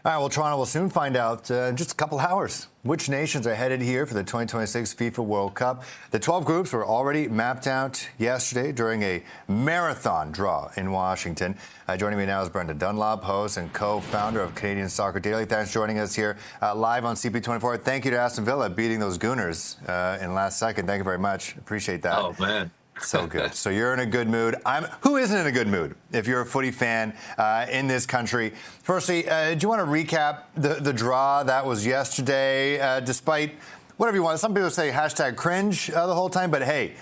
All right, well, Toronto will soon find out in just a couple hours which nations are headed here for the 2026 FIFA World Cup. The 12 groups were already mapped out yesterday during a marathon draw in Washington. Joining me now is Brenda Dunlop, host and co-founder of Canadian Soccer Daily. Thanks for joining us here live on CP24. Thank you to Aston Villa beating those Gooners in last second. Thank you very much. Appreciate that. Oh, man. So good. So you're in a good mood. Who isn't in a good mood if you're a footy fan in this country? Firstly, do you want to recap the draw that was yesterday, despite whatever you want? Some people say hashtag cringe the whole time, but hey,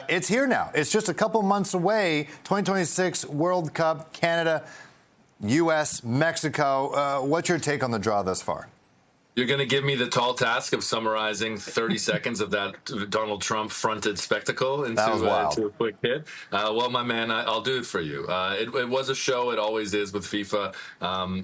it's here now. It's just a couple months away. 2026 World Cup, Canada, U.S., Mexico. What's your take on the draw thus far? You're going to give me the tall task of summarizing 30 seconds of that Donald Trump fronted spectacle into a quick hit. Well, my man, I'll do it for you. It was a show. It always is with FIFA.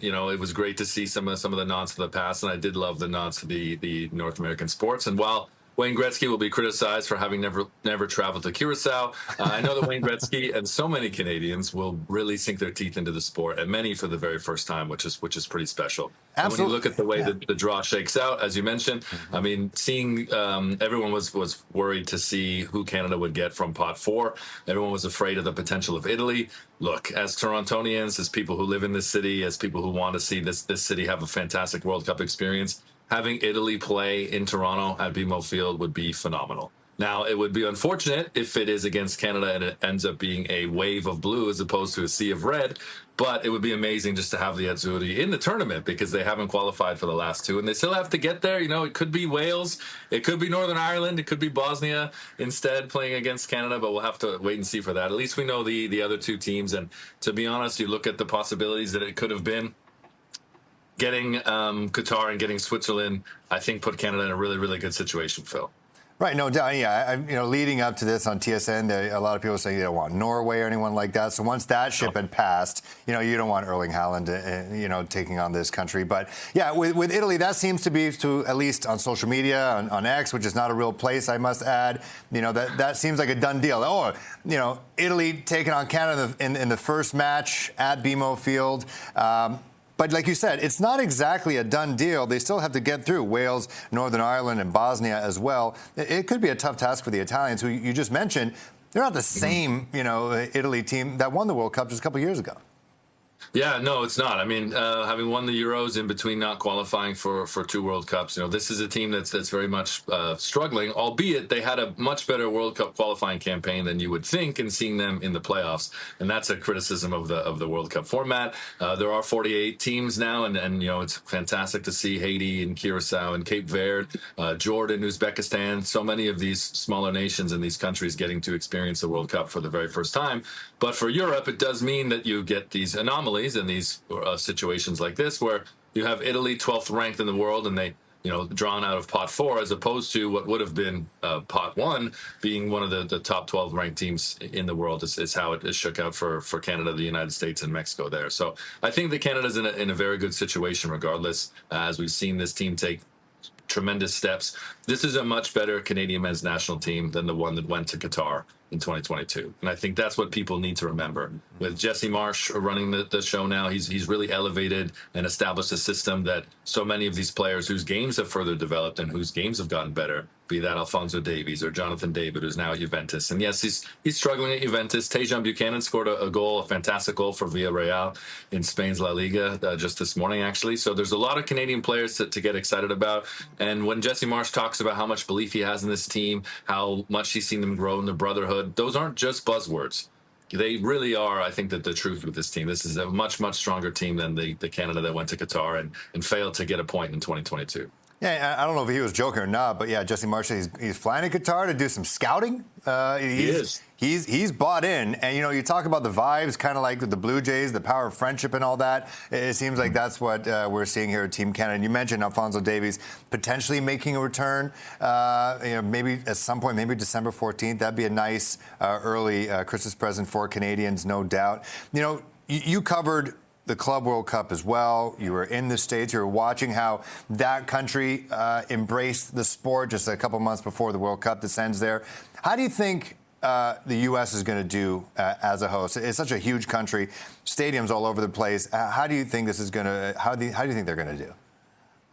It was great to see some of the nods to the past, and I did love the nods to the North American sports. And while Wayne Gretzky will be criticized for having never traveled to Curacao, I know that Wayne Gretzky and so many Canadians will really sink their teeth into the sport, and many for the very first time, which is pretty special. Absolutely. And when you look at the way that the draw shakes out, as you mentioned, I mean, seeing everyone was worried to see who Canada would get from pot 4. Everyone was afraid of the potential of Italy. Look, as Torontonians, as people who live in this city, as people who want to see this city have a fantastic World Cup experience, having Italy play in Toronto at BMO Field would be phenomenal. Now, it would be unfortunate if it is against Canada and it ends up being a wave of blue as opposed to a sea of red, but it would be amazing just to have the Azzurri in the tournament because they haven't qualified for the last two, and they still have to get there. You know, it could be Wales, it could be Northern Ireland, it could be Bosnia instead playing against Canada, but we'll have to wait and see for that. At least we know the other two teams, and to be honest, you look at the possibilities that it could have been. Getting Qatar and getting Switzerland, I think, put Canada in a really, really good situation, Phil. Right, no doubt. Yeah, leading up to this on TSN, a lot of people say you don't want Norway or anyone like that. So once that ship had passed, you don't want Erling Haaland, taking on this country. But yeah, with Italy, that seems to be, at least on social media, on X, which is not a real place, I must add. That seems like a done deal. Oh, Italy taking on Canada in the first match at BMO Field. But like you said, it's not exactly a done deal. They still have to get through Wales, Northern Ireland, and Bosnia as well. It could be a tough task for the Italians, who you just mentioned. They're not the same, Italy team that won the World Cup just a couple of years ago. Yeah, no, it's not. I mean, having won the Euros in between not qualifying for 2 World Cups, this is a team that's very much struggling, albeit they had a much better World Cup qualifying campaign than you would think, and seeing them in the playoffs. And that's a criticism of the World Cup format. There are 48 teams now, and it's fantastic to see Haiti and Curacao and Cape Verde, Jordan, Uzbekistan, so many of these smaller nations and these countries getting to experience the World Cup for the very first time. But for Europe, it does mean that you get these anomalies in these situations like this, where you have Italy 12th ranked in the world, and they drawn out of pot 4, as opposed to what would have been pot 1 being one of the top 12 ranked teams in the world is how it shook out for Canada, the United States, and Mexico there. So I think that Canada's in a very good situation regardless, as we've seen this team take tremendous steps. This is a much better Canadian men's national team than the one that went to Qatar in 2022. And I think that's what people need to remember. With Jesse Marsh running the show now, he's really elevated and established a system that so many of these players whose games have further developed and whose games have gotten better, be that Alphonso Davies or Jonathan David, who's now at Juventus. And yes, he's struggling at Juventus. Tejan Buchanan scored a fantastic goal for Villarreal in Spain's La Liga just this morning, actually. So there's a lot of Canadian players to get excited about. And when Jesse Marsh talks about how much belief he has in this team, how much he's seen them grow in the brotherhood, those aren't just buzzwords. They really are, I think, that the truth with this team. This is a much, much stronger team than the Canada that went to Qatar and failed to get a point in 2022. Yeah, I don't know if he was joking or not, but yeah, Jesse Marsh, he's flying to Qatar to do some scouting. He is. He's bought in, and you talk about the vibes, kind of like with the Blue Jays, the power of friendship and all that. It seems like that's what we're seeing here at Team Canada. And you mentioned Alphonso Davies potentially making a return. Maybe at some point, maybe December 14th. That'd be a nice early Christmas present for Canadians, no doubt. You covered the Club World Cup as well. You were in the States. You were watching how that country embraced the sport just a couple months before the World Cup descends there. How do you think the U.S. is going to do as a host? It's such a huge country, stadiums all over the place. How do you think this is going to? How do you think they're going to do?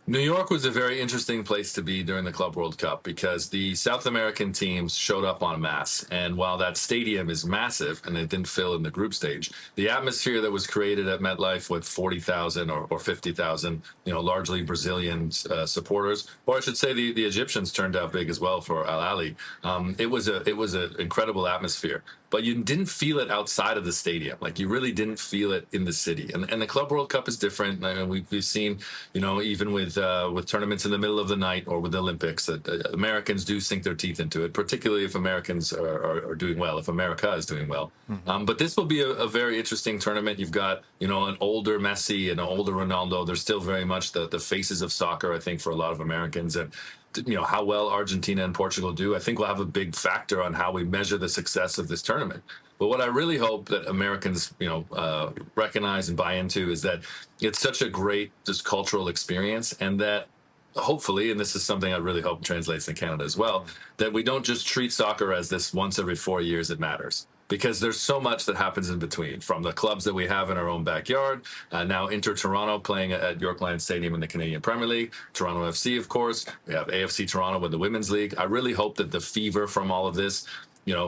New York was a very interesting place to be during the Club World Cup because the South American teams showed up en masse. And while that stadium is massive and it didn't fill in the group stage, the atmosphere that was created at MetLife with 40,000 or 50,000, largely Brazilian supporters, or I should say the Egyptians turned out big as well for Al Ahly. It was an incredible atmosphere. But you didn't feel it outside of the stadium. Like, you really didn't feel it in the city. And the Club World Cup is different. I mean, we've seen, even with tournaments in the middle of the night or with the Olympics, that Americans do sink their teeth into it, particularly if Americans are doing well, if America is doing well. Mm-hmm. But this will be a very interesting tournament. You've got, an older Messi and an older Ronaldo. They're still very much the faces of soccer, I think, for a lot of Americans. And how well Argentina and Portugal do, I think will have a big factor on how we measure the success of this tournament. But what I really hope that Americans, recognize and buy into is that it's such a great just cultural experience, and that hopefully, and this is something I really hope translates in Canada as well, that we don't just treat soccer as this once every 4 years it matters. Because there's so much that happens in between, from the clubs that we have in our own backyard, now Inter Toronto playing at York Lions Stadium in the Canadian Premier League, Toronto FC, of course. We have AFC Toronto with the Women's League. I really hope that the fever from all of this,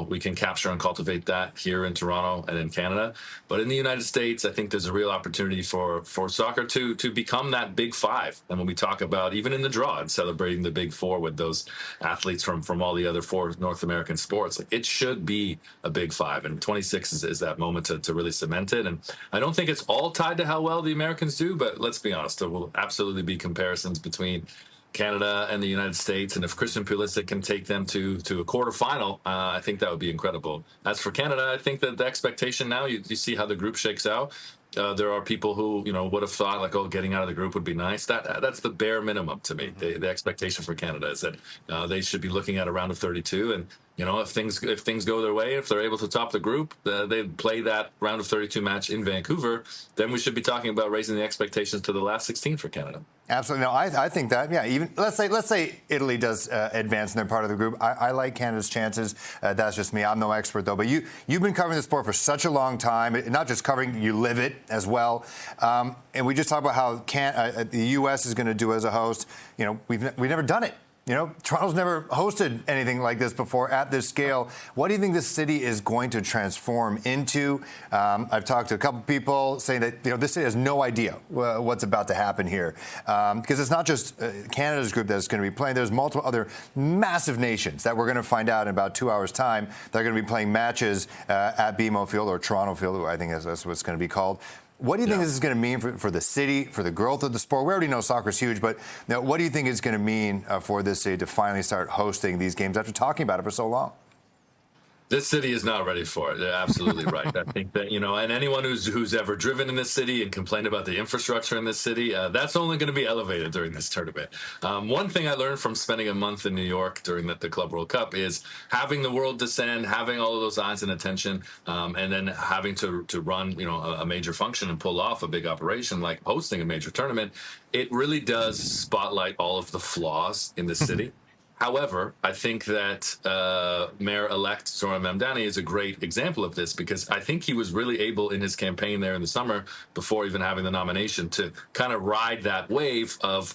we can capture and cultivate that here in Toronto and in Canada. But in the United States, I think there's a real opportunity for soccer to become that big five. And when we talk about, even in the draw and celebrating the big four with those athletes from all the other four North American sports, it should be a big five. And 26 is that moment to really cement it. And I don't think it's all tied to how well the Americans do, but let's be honest, there will absolutely be comparisons between Canada and the United States, and if Christian Pulisic can take them to a quarterfinal, I think that would be incredible. As for Canada, I think that the expectation now, you see how the group shakes out. There are people who would have thought like, getting out of the group would be nice. That's the bare minimum to me. The expectation for Canada is that they should be looking at a round of 32, and if things go their way, if they're able to top the group, they play that round of 32 match in Vancouver, then we should be talking about raising the expectations to the last 16 for Canada. Absolutely. No, I think that, yeah, even let's say Italy does advance and they're part of the group. I like Canada's chances. That's just me. I'm no expert, though. But you've been covering the sport for such a long time, not just covering, you live it as well. And we just talked about how the U.S. is going to do as a host. We've never done it. Toronto's never hosted anything like this before at this scale. What do you think this city is going to transform into? I've talked to a couple people saying that this city has no idea what's about to happen here, because it's not just Canada's group that's going to be playing. There's multiple other massive nations that we're going to find out in about 2 hours' time. They're going to be playing matches at BMO Field, or Toronto Field, I think that's what it's going to be called. What do you think this is going to mean for the city, for the growth of the sport? We already know soccer's huge, but what do you think it's going to mean for this city to finally start hosting these games after talking about it for so long? This city is not ready for it. They're absolutely right. I think that, and anyone who's ever driven in this city and complained about the infrastructure in this city, that's only going to be elevated during this tournament. One thing I learned from spending a month in New York during the Club World Cup is having the world descend, having all of those eyes and attention, and then having to run, a major function and pull off a big operation like hosting a major tournament. It really does spotlight all of the flaws in the city. However, I think that Mayor-elect Zoran Mamdani is a great example of this, because I think he was really able in his campaign there in the summer, before even having the nomination, to kind of ride that wave of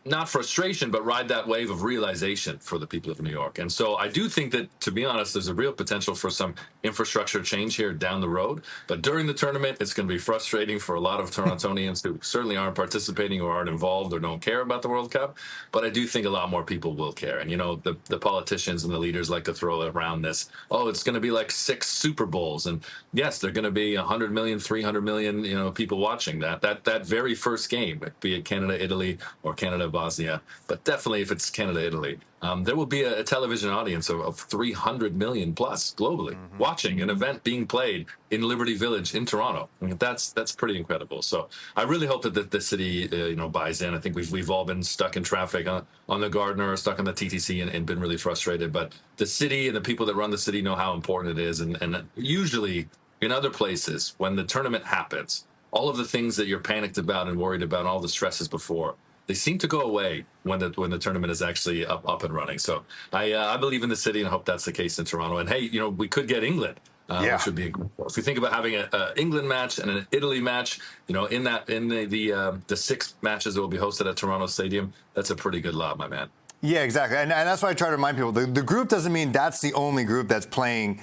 not frustration, but ride that wave of realization for the people of New York. And so I do think that, to be honest, there's a real potential for some infrastructure change here down the road. But during the tournament, it's going to be frustrating for a lot of Torontonians who certainly aren't participating or aren't involved or don't care about the World Cup. But I do think a lot more people will care. And, the politicians and the leaders like to throw around this, it's going to be like 6 Super Bowls. And yes, there are going to be 100 million, 300 million, people watching that very first game, be it Canada, Italy, or Canada, Bosnia, but definitely if it's Canada, Italy, there will be a television audience of 300 million plus globally watching an event being played in Liberty Village in Toronto. I mean, that's pretty incredible. So I really hope that the city, buys in. I think we've all been stuck in traffic on the Gardiner, or stuck on the TTC, and been really frustrated. But the city and the people that run the city know how important it is. And usually in other places, when the tournament happens, all of the things that you're panicked about and worried about, all the stresses before, they seem to go away when the tournament is actually up and running. So I believe in the city and hope that's the case in Toronto. And hey, we could get England. Which would be incredible. If you think about having an England match and an Italy match, in the 6 matches that will be hosted at Toronto Stadium, that's a pretty good lot, my man. Yeah, exactly. And that's why I try to remind people, the group doesn't mean that's the only group that's playing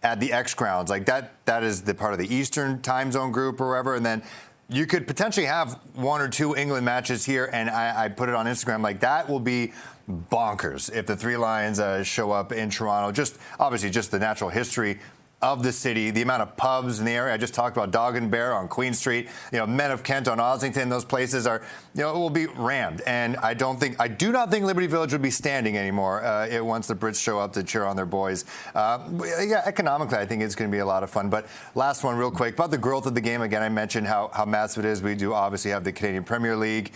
at the X grounds. Like that is the part of the Eastern time zone group or wherever. And then you could potentially have 1 or 2 England matches here. And I put it on Instagram, like that will be bonkers if the 3 Lions show up in Toronto. Obviously just the natural history of the city, the amount of pubs in the area. I just talked about Dog and Bear on Queen Street, Men of Kent on Ossington. Those places are, it will be rammed. And I do not think Liberty Village will be standing anymore once the Brits show up to cheer on their boys. Economically, I think it's going to be a lot of fun. But last one real quick, about the growth of the game. Again, I mentioned how massive it is. We do obviously have the Canadian Premier League,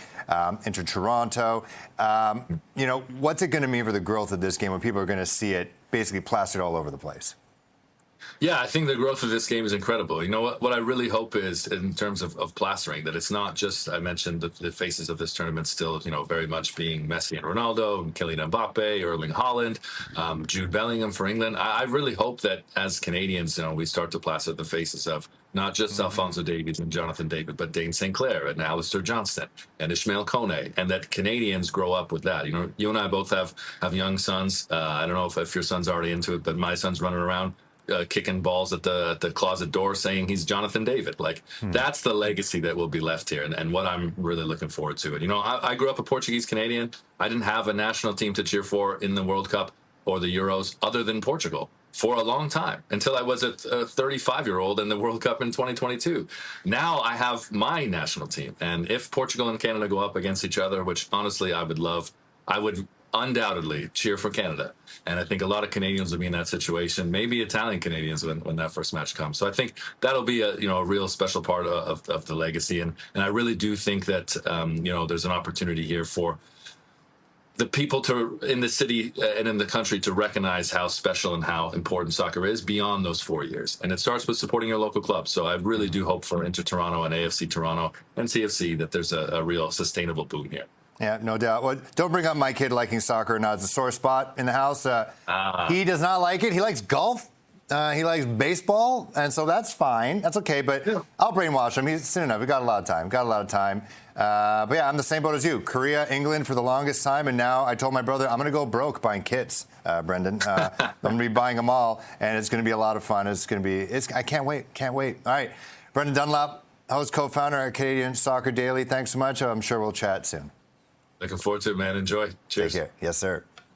Inter Toronto. What's it going to mean for the growth of this game when people are going to see it basically plastered all over the place? Yeah, I think the growth of this game is incredible. You know what I really hope is, in terms of plastering, that it's not just, I mentioned the faces of this tournament still, very much being Messi and Ronaldo, and Kylian Mbappe, Erling Haaland, Jude Bellingham for England. I really hope that as Canadians, we start to plaster the faces of not just Alphonso Davies and Jonathan David, but Dane St. Clair and Alistair Johnston and Ishmael Kone, and that Canadians grow up with that. You and I both have young sons. I don't know if your son's already into it, but my son's running around kicking balls at the closet door saying he's Jonathan David. That's the legacy that will be left here, and what I'm really looking forward to. And I grew up a Portuguese Canadian. I didn't have a national team to cheer for in the World Cup or the Euros other than Portugal for a long time, until I was a 35-year-old in the World Cup in 2022. Now I have my national team, and if Portugal and Canada go up against each other, which honestly I would love, I would undoubtedly cheer for Canada. And I think a lot of Canadians will be in that situation, maybe Italian Canadians when that first match comes. So I think that'll be a real special part of the legacy. And I really do think that, there's an opportunity here for the people in the city and in the country to recognize how special and how important soccer is beyond those 4 years. And it starts with supporting your local clubs. So I really do hope for Inter Toronto and AFC Toronto and CFC that there's a real sustainable boom here. Yeah, no doubt. Well, don't bring up my kid liking soccer. Now, it's a sore spot in the house. He does not like it. He likes golf. He likes baseball. And so that's fine. That's okay. But I'll brainwash him. He's soon enough. We got a lot of time. But yeah, I'm the same boat as you. Korea, England for the longest time. And now I told my brother I'm going to go broke buying kits, Brendan. I'm going to be buying them all. And it's going to be a lot of fun. I can't wait. All right. Brendan Dunlop, host, co-founder at Canadian Soccer Daily. Thanks so much. I'm sure we'll chat soon. Looking forward to it, man. Enjoy. Cheers. Take care. Yes, sir.